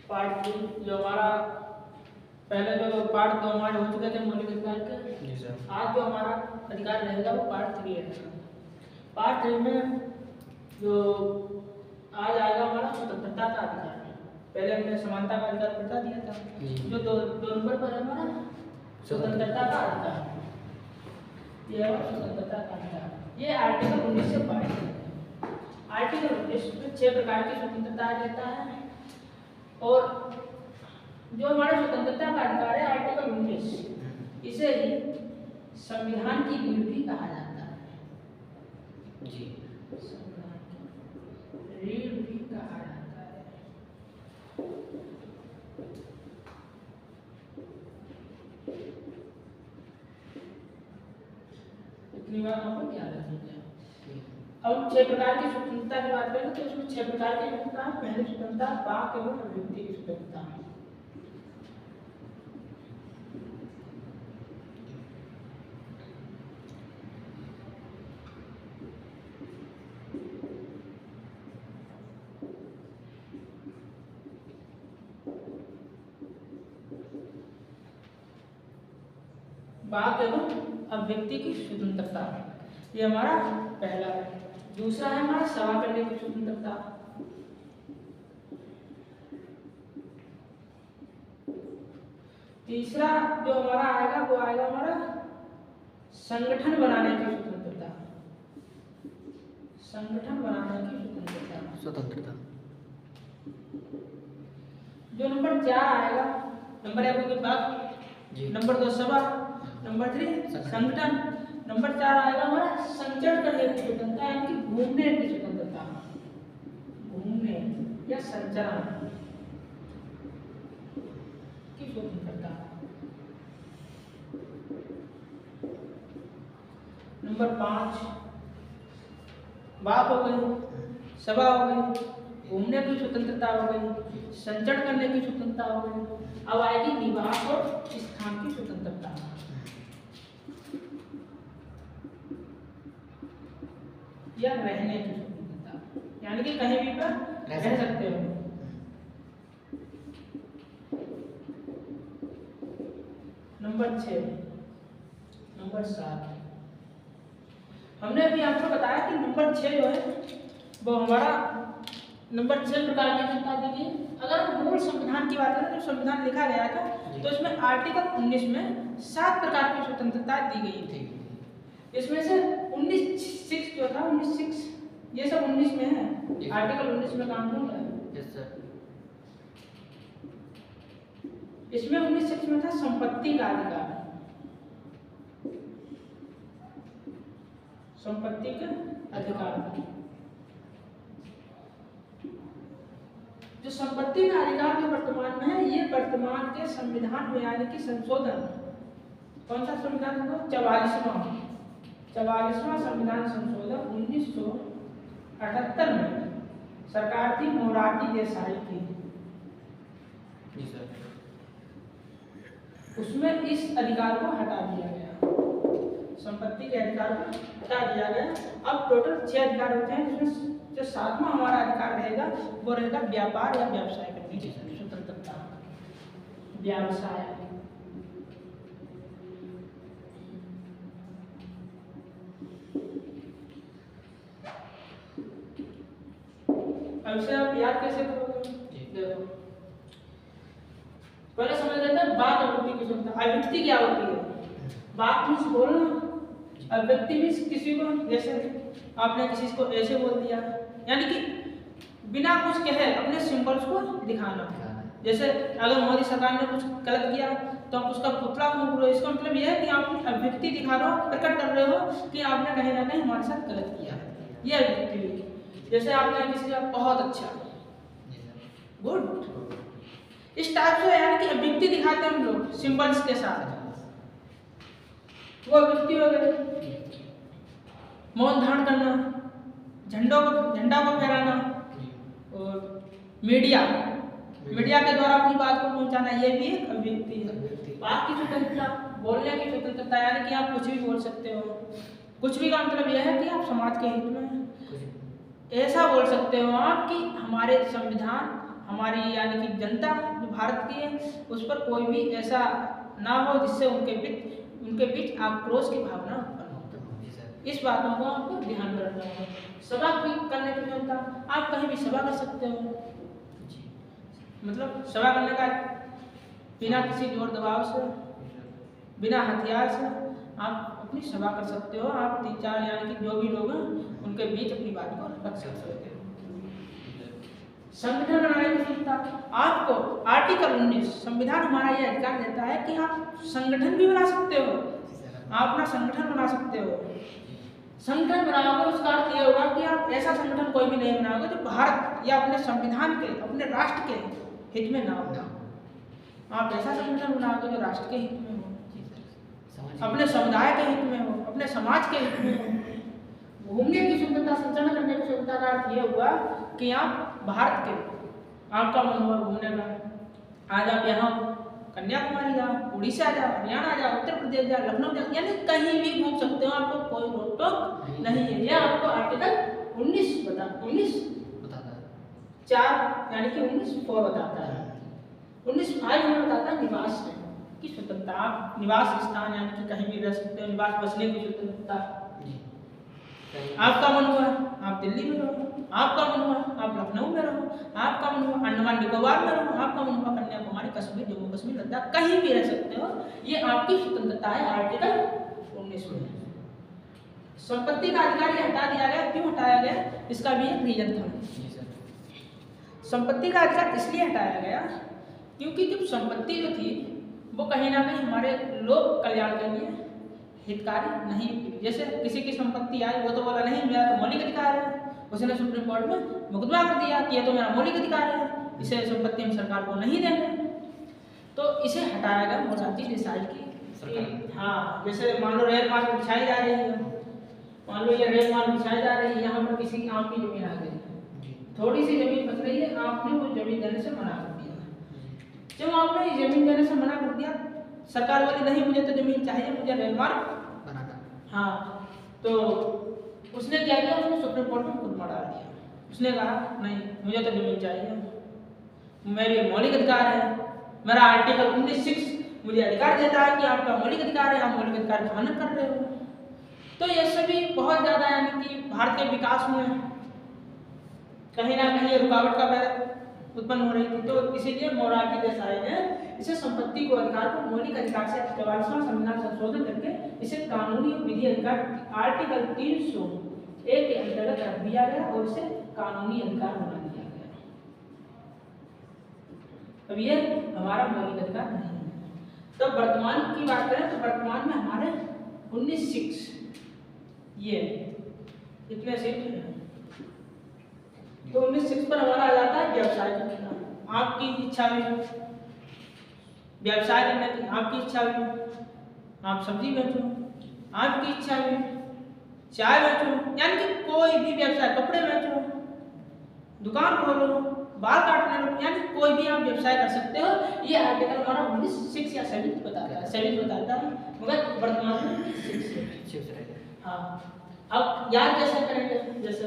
Part 3 जो हमारा पहले जो पार्ट 2 हमारे हो चुके थे मौलिक अधिकार के। जी सर। आज जो हमारा अधिकार रहेगा वो पार्ट 3 है। पार्ट 3 में जो आज आएगा हमारा स्वतंत्रता का अधिकार। पहले हमने समानता का अधिकार बता दिया था। जो दो नंबर पर है हमारा स्वतंत्रता का अधिकार। ये है स्वतंत्रता का अधिकार। ये आर्टिकल 19 से पारित है। आर्टिकल 19 में 6 प्रकार की स्वतंत्रता रहता है और जो हमारा स्वतंत्रता का अधिकार है आर्टिकल 19 इसे ही संविधान की रीढ़ भी कहा जाता है। जी संविधान की रीढ़ भी कहा जाता है। इतनी बात आपको याद रखनी है। अब 6 प्रकार की स्वतंत्रता की बात करें तो इसमें 6 प्रकार की स्वतंत्रता है। पहली स्वतंत्रता वाक एवं अभिव्यक्ति की स्वतंत्रता है। वाक एवं अभिव्यक्ति की स्वतंत्रता ये हमारा पहला है। दूसरा है हमारा सभा करने की स्वतंत्रता। तीसरा जो हमारा आएगा वो आएगा हमारा संगठन बनाने की स्वतंत्रता। संगठन बनाने की स्वतंत्रता। जो नंबर 4 आएगा नंबर 1 के बाद नंबर 2 सभा, नंबर 3 संगठन, नंबर 4 आएगा हमारा संचरण करने की स्वतंत्रता यानी कि घूमने की स्वतंत्रता। घूमने या संचरण की स्वतंत्रता। नंबर 5 वाक हो गई, सभा हो गई, घूमने की स्वतंत्रता हो गई, संचरण करने की स्वतंत्रता हो गई। अब आएगी निवास और स्थान की स्वतंत्रता। या रहने की स्वतंत्रता यानी कि कहीं भी पर रह सकते हो। नंबर 6 नंबर 7 हमने अभी आपको बताया कि नंबर 6 जो है वो हमारा नंबर 6 प्रकार की स्वतंत्रता दी गई। अगर हम मूल संविधान की बात करें तो संविधान लिखा गया था तो इसमें आर्टिकल 19 में 7 प्रकार की स्वतंत्रता दी गई थी। इसमें से 19(6) जो था 19(6) ये सब 19 में है। आर्टिकल 19 में काम नहीं है। Yes sir. इसमें 19(6) में था संपत्ति का अधिकार। संपत्ति का अधिकार। जो संपत्ति का अधिकार जो वर्तमान में है ये वर्तमान के संविधान में यानी कि संशोधन कौन सा संविधान है 44वां संविधान संशोधन 1978 में सरकार थी मोरारजी देसाई की। जी सर। उसमें इस अधिकार को हटा दिया गया। संपत्ति के अधिकार को हटा दिया गया। अब टोटल 6 अधिकार होते हैं जिसमें जो 7वां हमारा अधिकार रहेगा वो रहेगा व्यापार या व्यवसाय करने की स्वतंत्रता। व्यवसाय अब से आप याद कैसे करोगे? देखो पहले समझ लेते हैं वाक अभिव्यक्ति की स्वतंत्रता। अभिव्यक्ति क्या होती है? वाक मीन्स बोलना, अभिव्यक्ति मीन्स किसी को जैसे आपने किसी को ऐसे बोल दिया यानी कि बिना कुछ कहे अपने सिंबल्स को दिखाना। जैसे अगर मोदी सरकार ने कुछ गलत किया तो आप उसका पुतला फूंक रहे हो। इसका मतलब यह है कि आप अभिव्यक्ति दिखा रहे हो, प्रकट कर रहे हो कि आपने कहीं ना कहीं हमारे साथ गलत किया। ये अभिव्यक्ति। जैसे आपने किसी का बहुत अच्छा, गुड, इस टाइप से यानी कि अभिव्यक्ति दिखाते हैं हम लोग सिंबल्स के साथ। वो अभिव्यक्ति हो गई। मौन धारण करना, झंडा को फहराना और मीडिया के द्वारा अपनी बात को पहुंचाना ये भी एक अभिव्यक्ति है। बात की स्वतंत्रता, बोलने की स्वतंत्रता यानी कि आप कुछ भी बोल सकते हो। कुछ भी का मतलब यह है कि आप समाज के हित में ऐसा बोल सकते हो आप कि हमारे संविधान हमारी यानी कि जनता जो भारत की है उस पर कोई भी ऐसा ना हो जिससे उनके बीच आक्रोश की भावना उत्पन्न हो। जी सर। इस बातों को आपको ध्यान में रखना होगा। सभा की करने की क्षमता, आप कहीं भी सभा कर सकते हो, जी। मतलब सभा करने का बिना किसी जोर दबाव से, बिना हथियार से आप अपनी सभा कर सकते हो। आप 3-4 यानी कि जो भी लोग हैं उनके बीच अपनी बात को रख सकते हो। संगठन बनाने की क्षमता, आपको आर्टिकल 19 संविधान हमारा यह अधिकार देता है कि आप संगठन भी बना सकते हो, आप अपना संगठन बना सकते हो। संगठन बनाओगे उसका अर्थ यह होगा कि आप ऐसा संगठन कोई भी नहीं बनाओगे जो भारत या अपने संविधान के, अपने राष्ट्र के हित में ना हो। आप ऐसा संगठन बनाओगे जो राष्ट्र के हित में हो, अपने समुदाय के हित में हो, अपने समाज के हित में हो। घूमने की स्वतंत्रता, संचरण करने की स्वतंत्रता का अर्थ यह हुआ कि आप भारत के, आपका मन हुआ घूमने का, आज आप यहाँ कन्याकुमारी जाओ, उड़ीसा जाओ, हरियाणा जाओ, उत्तर प्रदेश जाओ, लखनऊ जाओ, यानी कहीं भी घूम सकते हो, आपको कोई रोक टोक नहीं है। यह आपको आर्टिकल 19 बताता है 4 यानी कि 19(4) बताता है। 19(5) में बताता है निवास की स्वतंत्रता। आप निवास स्थान यानी कि कहीं भी रह सकते हो, निवास बसने की स्वतंत्रता। आपका मन हुआ आप दिल्ली में रहो, आपका मन हुआ आप लखनऊ में रहो, आपका मन हुआ अंडमान निकोबार में रहो, आपका मन हुआ कन्याकुमारी, कश्मीर, जम्मू कश्मीर, लद्दाख, कहीं भी रह सकते हो। ये आपकी स्वतंत्रता है आर्टिकल 19 में। संपत्ति का अधिकार ये हटा दिया गया, क्यों हटाया गया इसका भी एक रीजन था। संपत्ति का अधिकार इसलिए हटाया गया क्योंकि जब संपत्ति जो थी वो कहीं ना कहीं हमारे लोक कल्याण के लिए हितकारी नहीं। जैसे किसी की संपत्ति आई, वो तो बोला नहीं मेरा तो मौलिक अधिकार है, उसने सुप्रीम कोर्ट में मुकदमा कर दिया कि ये तो मेरा मौलिक अधिकार है, इसे संपत्ति हम सरकार को नहीं देंगे। तो इसे हटाया गया मोरारजी देसाई की। हाँ, जैसे मान लो रेल मार्ग बिछाई जा रही है, मान लो ये रेल मार्ग बिछाई जा रही है, यहाँ पर किसी की आपकी जमीन आ गई, थोड़ी सी जमीन बच रही है, आपने वो जमीन देने से मना कर दिया। जब आपने ये जमीन देने से मना कर दिया, सरकार बोली नहीं मुझे तो जमीन चाहिए, मुझे रेल मार्ग बनाना। हाँ, तो उसने क्या किया, उसने सुप्रीम कोर्ट में मुकदमा डाल दिया। उसने कहा नहीं मुझे तो जमीन चाहिए, मेरे मौलिक अधिकार है, मेरा आर्टिकल 19(6) मुझे अधिकार देता है कि आपका मौलिक अधिकार है, आप मौलिक अधिकार का हनन कर रहे हो। तो ये सभी बहुत ज़्यादा यानी कि भारत के विकास में कहीं ना कहीं रुकावट का पैर उत्पन्न हो रही थी। तो इसीलिए मोरारजी देसाई ने इसे संपत्ति को अधिकार को मौलिक अधिकार से 44वां संविधान संशोधन करके इसे कानूनी और विधि अधिकार आर्टिकल 301 के अंतर्गत रख दिया गया और इसे कानूनी अधिकार बना दिया गया। अब ये हमारा मौलिक अधिकार नहीं है। तो वर्तमान की बात करें तो वर्तमान में हमारे 19(6) ये इतने सीट हैं। तो 19(6) पर हमारा आ जाता है व्यवसाय करना। आपकी इच्छा में व्यवसाय करने की, आपकी इच्छा में आप सब्जी बेचो, आपकी इच्छा में चाय बेचो, यानी कि कोई भी व्यवसाय, कपड़े बेचो, दुकान खोलो, बाल काटने लो, यानी कोई भी आप व्यवसाय कर सकते हो। ये आर्टिकल हमारा 19(6) या 7 बताता है, मगर वर्तमान में 6 रहेगा। हाँ, अब याद कैसे करेंगे, जैसे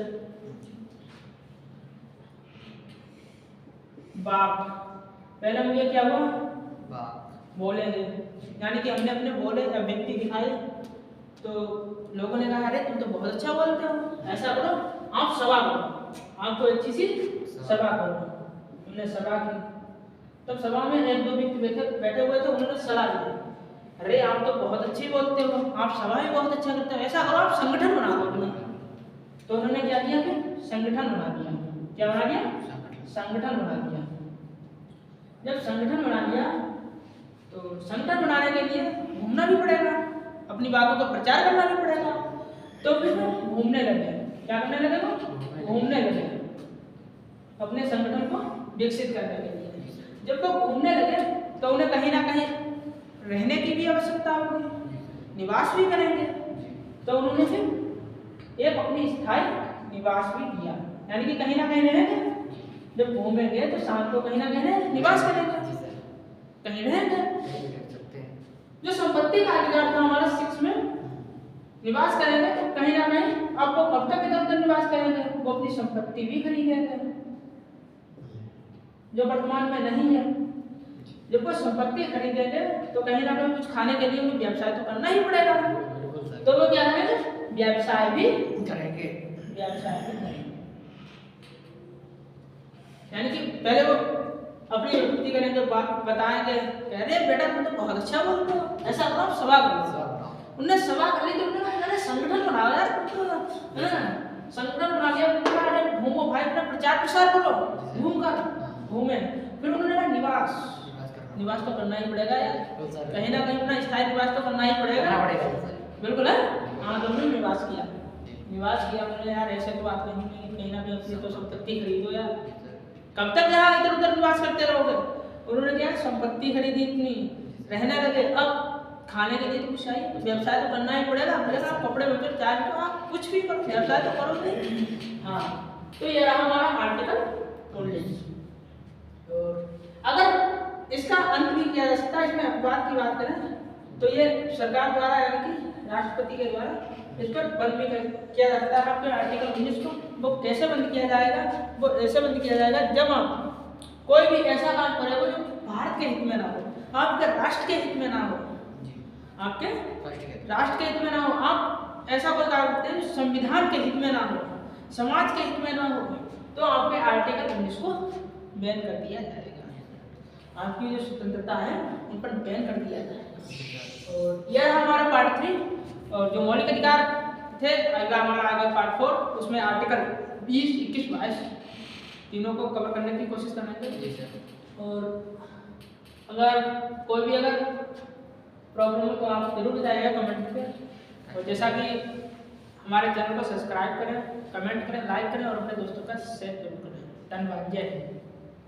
बाप, पहले मुझे क्या हुआ बोलेंगे, यानी कि हमने अपने बोले अभिव्यक्ति दिखाई तो लोगों ने कहा अरे तुम तो बहुत अच्छा बोलते हो, ऐसा करो आप सभा करो, आपको अच्छी सी सभा करो। हमने सभा की, तब सभा में 1-2 व्यक्ति बैठे हुए थे, उन्होंने सलाह दी अरे आप तो बहुत अच्छी बोलते हो, आप सभा भी बहुत अच्छा करते हो, ऐसा करो आप संगठन बना दो अपना। तो उन्होंने क्या किया, फिर संगठन बना दिया। क्या बना दिया? संगठन बना दिया। जब संगठन बना दिया तो संगठन बनाने के लिए घूमना भी पड़ेगा, अपनी बातों का प्रचार करना भी पड़ेगा। तो फिर वो घूमने लगे। क्या करने लगे? वो घूमने लगे अपने संगठन को विकसित करने के लिए। जब वो घूमने लगे तो उन्हें कहीं ना कहीं रहने की भी आवश्यकता होगी, निवास भी करेंगे। तो उन्होंने फिर एक अपनी स्थायी निवास भी दिया, यानी कि कहीं ना कहीं रहेंगे। जब घूमेंगे तो शाम को कहीं ना कहीं निवास करेंगे, कहीं रहेंगे। जो संपत्ति का अधिकार था हमारा 6 में, निवास करेंगे तो कहीं ना कहीं आपको कब तक इधर उधर निवास करेंगे, वो अपनी संपत्ति भी खरीदेंगे। जो वर्तमान में नहीं है। जब कोई संपत्ति खरीदेंगे तो कहीं ना कहीं कुछ खाने के लिए उन्हें व्यवसाय तो करना ही पड़ेगा। तो वो क्या करेंगे, व्यवसाय भी करेंगे। व्यवसाय भी करेंगे। यानी कि पहले वो अपनी युक्ति करेंगे, बात बताएंगे, कह रहे बेटा तुम तो बहुत अच्छा बोलते हो, ऐसा करो आप सभा करो। उनने सभा कर ली तो उन्होंने संगठन बनाओ यार, है ना, संगठन बना लिया। अरे घूमो भाई, अपना प्रचार प्रसार करो, घूमे। फिर उन्होंने निवास तो करना ही पड़ेगा यार, कहीं ना कहीं अपना स्थायी निवास तो करना ही पड़ेगा। बिल्कुल है। हाँ, तो उन्होंने निवास किया उन्होंने यार, ऐसे तो बात नहीं है, कहीं ना कहीं अपनी तो संपत्ति खरीदो यार, कब तक यहाँ इधर उधर निवास करते रहोगे। उन्होंने क्या, संपत्ति खरीदी इतनी, रहने लगे। अब खाने के लिए तो कुछ चाहिए, व्यवसाय तो करना ही पड़ेगा। आप कपड़े बेचो, चाहे तो आप कुछ भी करो, व्यवसाय तो करो नहीं। हाँ, तो ये रहा हमारा आर्टिकल 19। और अगर इसका अंत भी किया जा सकता है, इसमें अपवाद की बात करें तो ये सरकार द्वारा यानी कि राष्ट्रपति के द्वारा इस पर बंद भी किया जाता है। आपके आर्टिकल 19 को वो कैसे बंद किया जाएगा, वो ऐसे बंद किया जाएगा जब आप कोई भी ऐसा काम करेगा जो भारत के हित में ना हो, आपके राष्ट्र के हित में ना हो, आपके राष्ट्र के हित में ना हो, आप ऐसा कोई काम करते हैं जो संविधान के हित में ना हो, समाज के हित में ना हो, तो आपके आर्टिकल 19 को बैन कर दिया जाएगा। आपकी जो स्वतंत्रता है उन पर बैन कर दिया जाएगा। और यह हमारा पार्ट 3, और जो मौलिक अधिकार थे अगला हमारा आगे पार्ट 4, उसमें आर्टिकल 20, 21, 22 तीनों को कवर करने की कोशिश करेंगे। और अगर कोई भी प्रॉब्लम हो तो आप जरूर बताइएगा कमेंट पे। और जैसा कि हमारे चैनल को सब्सक्राइब करें, कमेंट करें, लाइक करें और अपने दोस्तों का शेयर जरूर करें। धन्यवाद। जय हिंद।